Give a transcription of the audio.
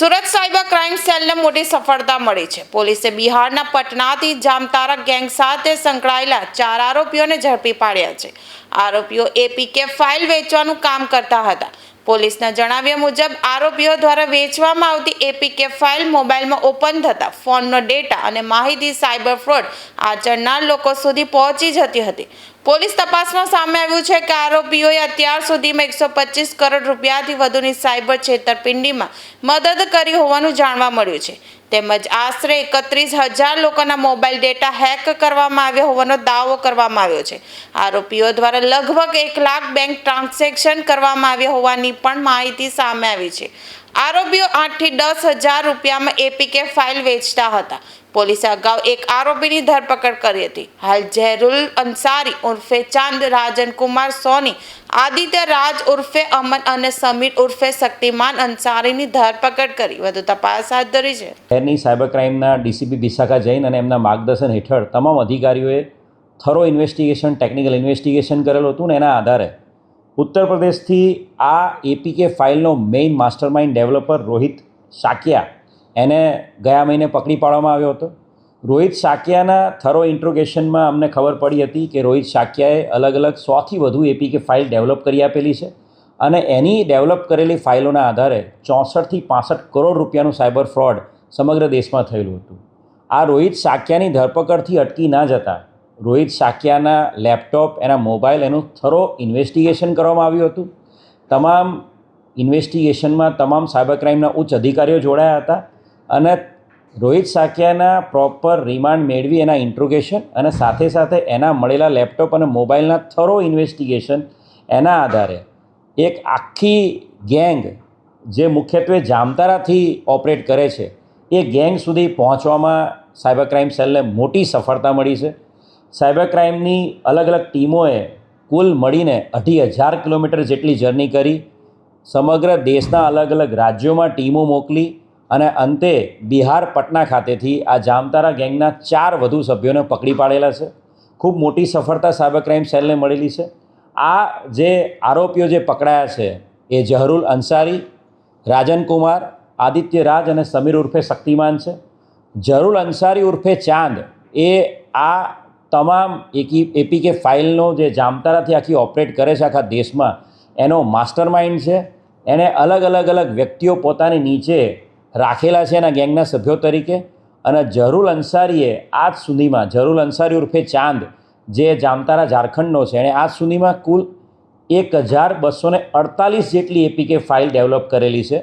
Surat cyber crime સેલને મોટી સફળતા મળી છે। પોલીસે બિહારના પટનાથી જામતારા ગેંગ સાથે સંકળાયેલા 4 આરોપીઓને ઝડપી પાડ્યા છે। આરોપીઓ એપીકે ફાઇલ વેચવાનું કામ કરતા હતા। પોલીસના જણાવ્યા મુજબ આરોપીઓ દ્વારા વેચવામાં આવતી એપીકે ફાઇલ મોબાઈલમાં ઓપન થતા ફોનનો ડેટા અને માહિતી સાયબર ફ્રોડ આચરનાર લોકો સુધી પહોંચી જતી હતી। પોલીસ તપાસમાં સામે આવ્યું છે કે આરોપીઓએ અત્યાર સુધીમાં 125 કરોડ રૂપિયાથી વધુની સાયબર છેતરપિંડીમાં મદદ કરી હોવાનું જાણવા મળ્યું છે। તેમજ આશરે 31,000 લોકોના મોબાઈલ ડેટા હેક કરવામાં આવ્યો હોવાનો દાવો કરવામાં આવ્યો છે। આરોપીઓ દ્વારા લગભગ 1 લાખ બેંક ટ્રાન્ઝેક્શન કરવામાં આવ્યા હોવાની પણ માહિતી સામે આવી છે। આરોપીઓ 8 થી 10,000 રૂપિયામાં એપીકે ફાઇલ વેચતા હતા। પોલીસે અગાઉ એક આરોપીની ધરપકડ કરી હતી। હાલ ઝહરુલ અંસારી ઉર્ફે ચાંદ, રાજન કુમાર સોની, આદિત્ય રાજ ઉર્ફે અમન અને સમીર ઉર્ફે શક્તિમાન અંસારીની ધરપકડ કરી વધુ તપાસ હાથ ધરી છે। શહેરની સાયબર ક્રાઇમના ડીસીપી વિશાખા જૈન અને એમના માર્ગદર્શન હેઠળ તમામ અધિકારીઓએ થરો ઇન્વેસ્ટિગેશન, ટેકનિકલ ઇન્વેસ્ટિગેશન કરેલું હતું ને એના આધારે ઉત્તર પ્રદેશથી આ એપીકે ફાઇલનો મેઇન માસ્ટરમાઇન્ડ ડેવલપર રોહિત શાક્યા એને ગયા મહિને પકડી પાડવામાં આવ્યો હતો। રોહિત શાક્યાના થરો ઇન્ટ્રોગેશનમાં અમને ખબર પડી હતી કે રોહિત શાક્યાએ અલગ 100થી વધુ એપીકે ફાઇલ ડેવલપ કરી આપેલી છે અને એની ડેવલપ કરેલી ફાઇલોના આધારે 64 થી 65 કરોડ રૂપિયાનું સાયબર ફ્રોડ સમગ્ર દેશમાં થયેલું હતું। આ રોહિત શાક્યાની ધરપકડથી અટકી ના જતાં રોહિત શાક્યાના લેપટોપ, એના મોબાઈલ, એનું થરો ઇન્વેસ્ટિગેશન કરવામાં આવ્યું હતું। તમામ ઇન્વેસ્ટિગેશનમાં તમામ સાયબર ક્રાઇમના ઉચ્ચ અધિકારીઓ જોડાયા હતા અને રોહિત શાક્યાના પ્રોપર રિમાન્ડ મેળવી એના ઇન્ટ્રોગેશન અને સાથે એના મળેલા લેપટોપ અને મોબાઈલના થરો ઇન્વેસ્ટિગેશન એના આધારે એક આખી ગેંગ જે મુખ્યત્વે જામતારાથી ઓપરેટ કરે છે એ ગેંગ સુધી પહોંચવામાં સાયબર ક્રાઇમ સેલને મોટી સફળતા મળી છે। સાયબર ક્રાઇમની અલગ ટીમોએ કુલ મળીને 2,500 કિલોમીટર જેટલી જર્ની કરી, સમગ્ર દેશના અલગ રાજ્યોમાં ટીમો મોકલી અને અંતે બિહાર પટના ખાતેથી આ જામતારા ગેંગના 4 વધુ સભ્યોને પકડી પાડેલા છે। ખૂબ મોટી સફળતા સાયબર ક્રાઇમ સેલને મળેલી છે। આ જે આરોપીઓ જે પકડાયા છે એ ઝહરુલ અંસારી, રાજન કુમાર, આદિત્ય રાજ અને સમીર ઉર્ફે શક્તિમાન છે। ઝહરુલ અંસારી ઉર્ફે ચાંદ એ આ તમામ એપીકે ફાઇલનો જે જામતારાથી આખી ઓપરેટ કરે છે આખા દેશમાં એનો માસ્ટરમાઇન્ડ છે। એણે અલગ વ્યક્તિઓ પોતાની નીચે રાખેલા છે એના ગેંગના સભ્યો તરીકે અને ઝહરુલ અંસારીએ આજ સુધીમાં, ઝહરુલ અંસારી ઉર્ફે ચાંદ જે જામતારા ઝારખંડનો છે, એણે આજ સુધીમાં કુલ 1,248 જેટલી એપીકે ફાઇલ ડેવલપ કરેલી છે।